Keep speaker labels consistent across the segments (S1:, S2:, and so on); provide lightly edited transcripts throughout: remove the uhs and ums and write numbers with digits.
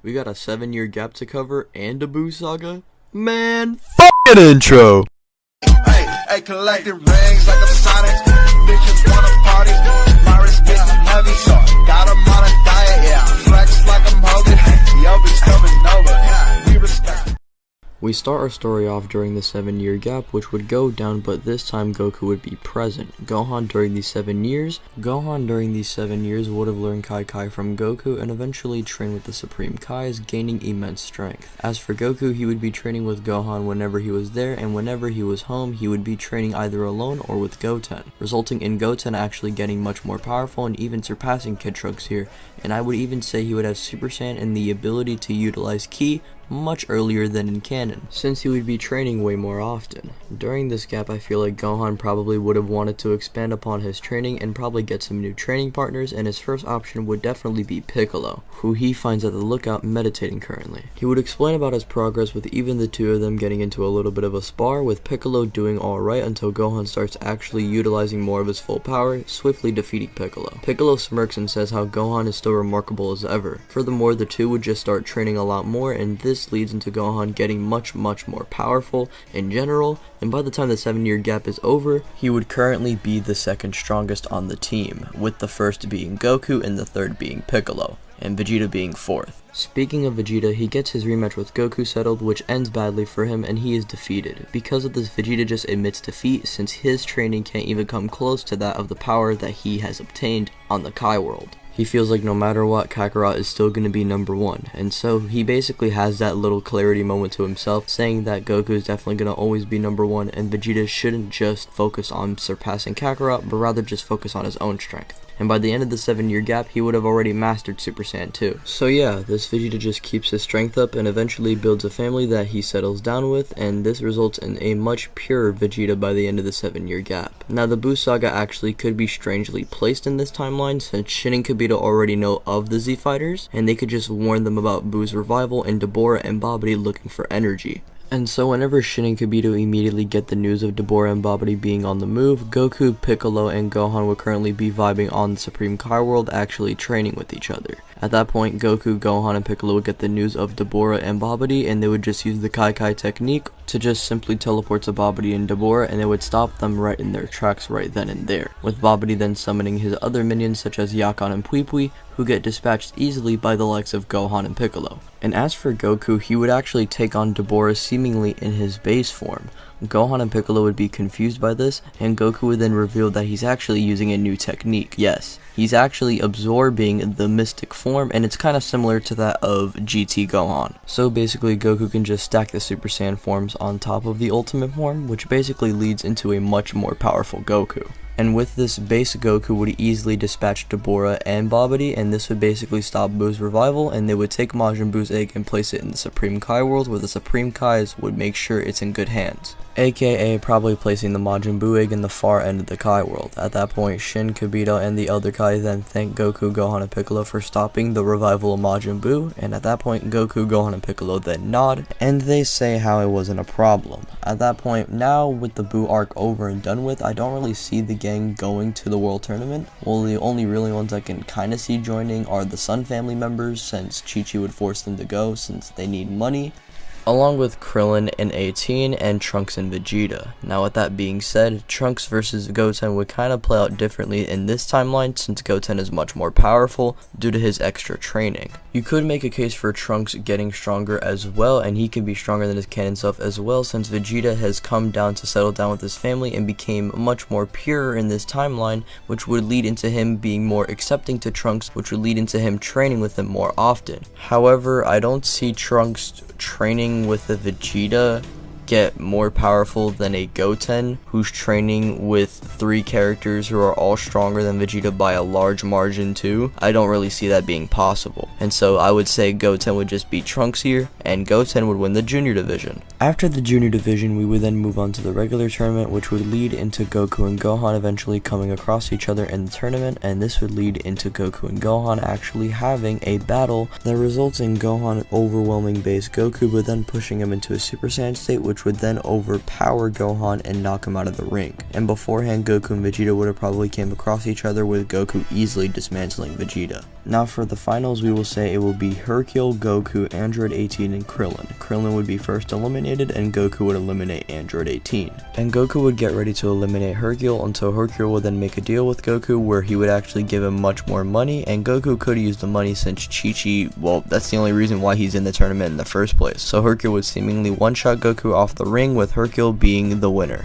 S1: We got a 7-year gap to cover and a Boo saga? Man, f***ing intro!
S2: Hey, collecting rings like a Sonic. Bitches wanna party. My wrist getting heavy. Got 'em on a diet, yeah. Flex like I'm Hogan. Yo, be coming over. We respect.
S1: We start our story off during the 7-year gap, which would go down, but this time Goku would be present. Gohan during these 7 years would have learned Kai from Goku and eventually train with the Supreme Kais, gaining immense strength. As for Goku, he would be training with Gohan whenever he was there, and whenever he was home, he would be training either alone or with Goten, resulting in Goten actually getting much more powerful and even surpassing Kid Trunks here, and I would even say he would have Super Saiyan and the ability to utilize Ki much earlier than in canon, since he would be training way more often. During this gap, I feel like Gohan probably would have wanted to expand upon his training and probably get some new training partners, and his first option would definitely be Piccolo, who he finds at the lookout meditating currently. He would explain about his progress with even the two of them getting into a little bit of a spar, with Piccolo doing alright until Gohan starts actually utilizing more of his full power, swiftly defeating Piccolo. Piccolo smirks and says how Gohan is still remarkable as ever. Furthermore, the two would just start training a lot more, and this leads into Gohan getting much more powerful in general, and by the time the 7-year gap is over, he would currently be the second strongest on the team, with the first being Goku and the third being Piccolo, and Vegeta being fourth. Speaking of Vegeta, he gets his rematch with Goku settled, which ends badly for him and he is defeated. Because of this, Vegeta just admits defeat since his training can't even come close to that of the power that he has obtained on the Kai world. He feels like no matter what, Kakarot is still going to be number 1, and so he basically has that little clarity moment to himself, saying that Goku is definitely going to always be number 1, and Vegeta shouldn't just focus on surpassing Kakarot, but rather just focus on his own strength. And by the end of the 7-year gap, he would have already mastered Super Saiyan 2. So yeah, this Vegeta just keeps his strength up and eventually builds a family that he settles down with, and this results in a much purer Vegeta by the end of the 7-year gap. Now the Buu saga actually could be strangely placed in this timeline, since Shin and Kibito already know of the Z Fighters, and they could just warn them about Buu's revival and Deborah and Babidi looking for energy. And so whenever Shin and Kibito immediately get the news of Deborah and Babidi being on the move, Goku, Piccolo, and Gohan would currently be vibing on the Supreme Kai world, actually training with each other. At that point, Goku, Gohan, and Piccolo would get the news of Deborah and Babidi, and they would just use the Kai technique to just simply teleport to Babidi and Deborah, and it would stop them right in their tracks right then and there, with Babidi then summoning his other minions such as Yakan and Pui, who get dispatched easily by the likes of Gohan and Piccolo. And as for Goku, he would actually take on Deborah seemingly in his base form. Gohan and Piccolo would be confused by this, and Goku would then reveal that he's actually using a new technique. Yes, he's actually absorbing the mystic form, and it's kind of similar to that of GT Gohan. So basically, Goku can just stack the Super Saiyan forms on top of the Ultimate form, which basically leads into a much more powerful Goku. And with this, base Goku would easily dispatch Deborah and Babidi, and this would basically stop Buu's revival, and they would take Majin Buu's egg and place it in the Supreme Kai world, where the Supreme Kais would make sure it's in good hands, aka probably placing the Majin Buu egg in the far end of the Kai world. At that point, Shin, Kibito, and the other Kai then thank Goku, Gohan, and Piccolo for stopping the revival of Majin Buu, and at that point, Goku, Gohan, and Piccolo then nod, and they say how it wasn't a problem. At that point, now with the Buu arc over and done with, I don't really see the gang going to the World Tournament. Well, the only really ones I can kind of see joining are the Sun family members, since Chi-Chi would force them to go since they need money, along with Krillin and 18 and Trunks and Vegeta. Now with that being said, Trunks versus Goten would kind of play out differently in this timeline, since Goten is much more powerful due to his extra training. You could make a case for Trunks getting stronger as well, and he can be stronger than his canon self as well, since Vegeta has come down to settle down with his family and became much more pure in this timeline, which would lead into him being more accepting to Trunks, which would lead into him training with him more often. However, I don't see Trunks training with a Vegeta get more powerful than a Goten, who's training with 3 characters who are all stronger than Vegeta by a large margin too. I don't really see that being possible, and so I would say Goten would just beat Trunks here, and Goten would win the junior division. After the junior division, we would then move on to the regular tournament, which would lead into Goku and Gohan eventually coming across each other in the tournament, and this would lead into Goku and Gohan actually having a battle that results in Gohan overwhelming base Goku, but then pushing him into a Super Saiyan state, which which would then overpower Gohan and knock him out of the ring. And beforehand, Goku and Vegeta would have probably came across each other, with Goku easily dismantling Vegeta. Now for the finals, we will say it will be Hercule, Goku, Android 18, and Krillin. Krillin would be first eliminated, and Goku would eliminate Android 18. And Goku would get ready to eliminate Hercule until Hercule would then make a deal with Goku where he would actually give him much more money, and Goku could use the money since Chi-Chi, well, that's the only reason why he's in the tournament in the first place. So Hercule would seemingly one-shot Goku off the ring, with Hercule being the winner.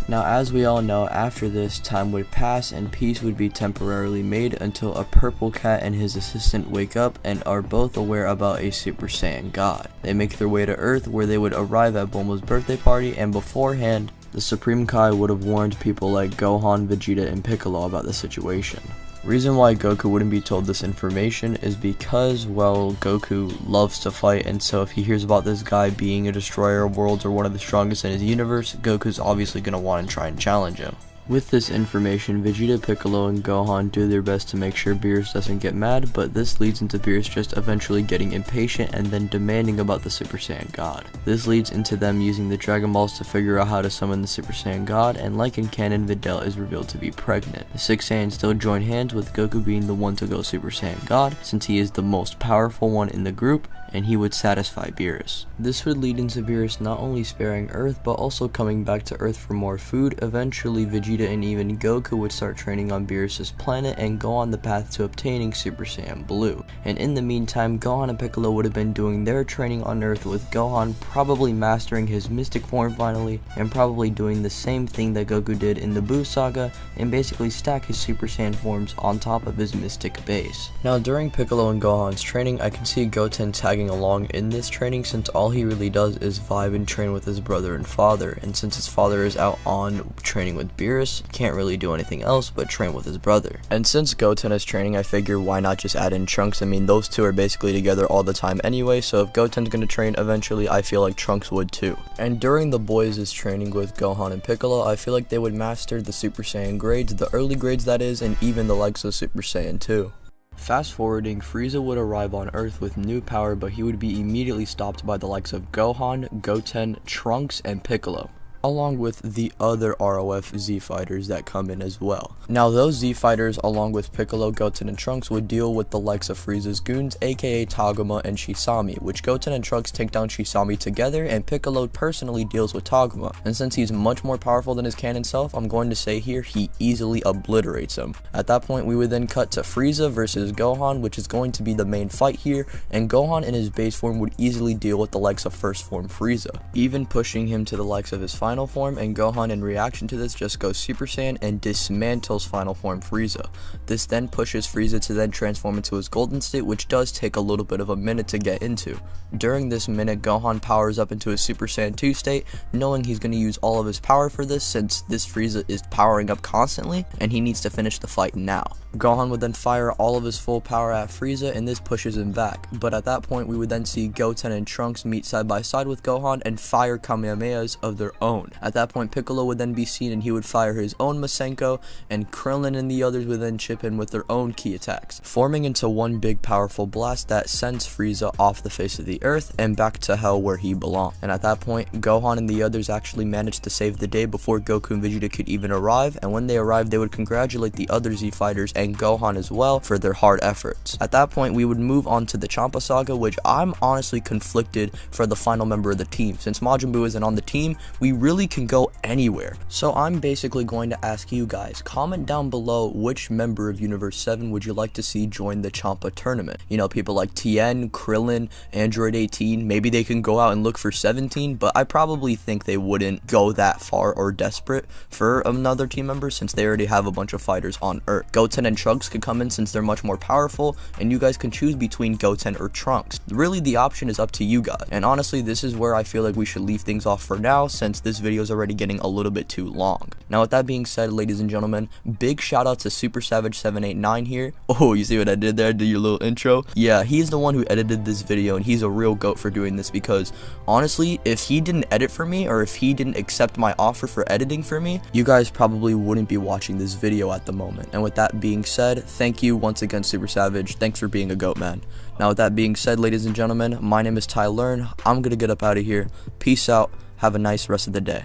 S1: Now, as we all know, after this, time would pass and peace would be temporarily made until a purple cat and his assistant wake up and are both aware about a Super Saiyan God. They make their way to Earth, where they would arrive at Bulma's birthday party, and beforehand, the Supreme Kai would have warned people like Gohan, Vegeta, and Piccolo about the situation. Reason why Goku wouldn't be told this information is because, well, Goku loves to fight, and so if he hears about this guy being a destroyer of worlds or one of the strongest in his universe, Goku's obviously going to want to try and challenge him. With this information, Vegeta, Piccolo, and Gohan do their best to make sure Beerus doesn't get mad, but this leads into Beerus just eventually getting impatient and then demanding about the Super Saiyan God. This leads into them using the Dragon Balls to figure out how to summon the Super Saiyan God, and like in canon, Videl is revealed to be pregnant. The 6 Saiyans still join hands, with Goku being the one to go Super Saiyan God, since he is the most powerful one in the group, and he would satisfy Beerus. This would lead into Beerus not only sparing Earth, but also coming back to Earth for more food. Eventually, Vegeta and even Goku would start training on Beerus' planet and go on the path to obtaining Super Saiyan Blue. And in the meantime, Gohan and Piccolo would have been doing their training on Earth, with Gohan probably mastering his mystic form finally, and probably doing the same thing that Goku did in the Buu saga, and basically stack his Super Saiyan forms on top of his mystic base. Now during Piccolo and Gohan's training, I can see Goten tagging along in this training, since all he really does is vibe and train with his brother and father, and since his father is out on training with Beerus, he can't really do anything else but train with his brother. And since Goten is training, I figure why not just add in Trunks? I mean, those two are basically together all the time anyway, so if Goten's gonna train eventually, I feel like Trunks would too. And during the boys' training with Gohan and Piccolo, I feel like they would master the Super Saiyan grades, the early grades that is, and even the likes of Super Saiyan 2. Fast forwarding, Frieza would arrive on Earth with new power, but he would be immediately stopped by the likes of Gohan, Goten, Trunks, and Piccolo, along with the other ROF Z fighters that come in as well. Now those Z fighters, along with Piccolo, Goten, and Trunks, would deal with the likes of Frieza's goons, aka Tagoma and Shisami, which Goten and Trunks take down Shisami together, and Piccolo personally deals with Tagoma. And since he's much more powerful than his canon self, I'm going to say here he easily obliterates him. At that point, we would then cut to Frieza versus Gohan, which is going to be the main fight here, and Gohan in his base form would easily deal with the likes of first form Frieza, even pushing him to the likes of his final form, and Gohan in reaction to this just goes Super Saiyan and dismantles final form Frieza. This then pushes Frieza to then transform into his golden state, which does take a little bit of a minute to get into. During this minute, Gohan powers up into his Super Saiyan 2 state, knowing he's going to use all of his power for this, since this Frieza is powering up constantly and he needs to finish the fight now. Gohan would then fire all of his full power at Frieza, and this pushes him back. But at that point, we would then see Goten and Trunks meet side by side with Gohan and fire Kamehamehas of their own. At that point, Piccolo would then be seen and he would fire his own Masenko, and Krillin and the others would then chip in with their own key attacks, forming into one big powerful blast that sends Frieza off the face of the earth and back to hell where he belonged. And at that point, Gohan and the others actually managed to save the day before Goku and Vegeta could even arrive, and when they arrived, they would congratulate the other Z fighters and Gohan as well for their hard efforts. At that point, we would move on to the Champa saga, which I'm honestly conflicted for the final member of the team. Since Majin Buu isn't on the team, we really can go anywhere. So I'm basically going to ask you guys, comment down below which member of Universe 7 would you like to see join the Champa tournament. You know, people like Tien, Krillin, Android 18, maybe they can go out and look for 17, but I probably think they wouldn't go that far or desperate for another team member, since they already have a bunch of fighters on Earth. Goten and Trunks could come in since they're much more powerful, and you guys can choose between Goten or Trunks. Really, the option is up to you guys, and honestly, this is where I feel like we should leave things off for now, since this video is already getting a little bit too long. Now with that being said, ladies and gentlemen, big shout out to Super Savage 789 here. Oh, you see what I did there? Did your little intro? Yeah, he's the one who edited this video, and he's a real goat for doing this, because honestly, if he didn't edit for me, or if he didn't accept my offer for editing for me, you guys probably wouldn't be watching this video at the moment. And with that being said, thank you once again, Super Savage. Thanks for being a goat, man. Now with that being said, ladies and gentlemen, my name is Ty Learn. I'm gonna get up out of here. Peace out, Have a nice rest of the day.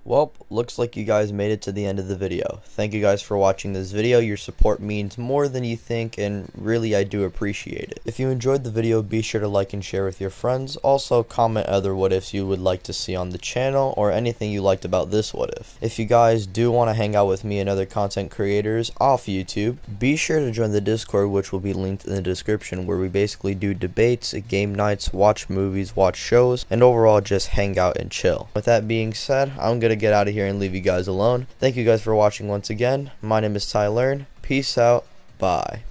S1: Well, looks like you guys made it to the end of the video. Thank you guys for watching this video. Your support means more than you think, and really I do appreciate it. If you enjoyed the video, be sure to like and share with your friends. Also, comment other what ifs you would like to see on the channel, or anything you liked about this what if. If you guys do want to hang out with me and other content creators off YouTube, be sure to join the Discord, which will be linked in the description, where we basically do debates, game nights, watch movies, watch shows, and overall just hang out and chill. With that being said, I'm gonna get out of here and leave you guys alone. Thank you guys for watching once again. My name is Tyler. Peace out. Bye.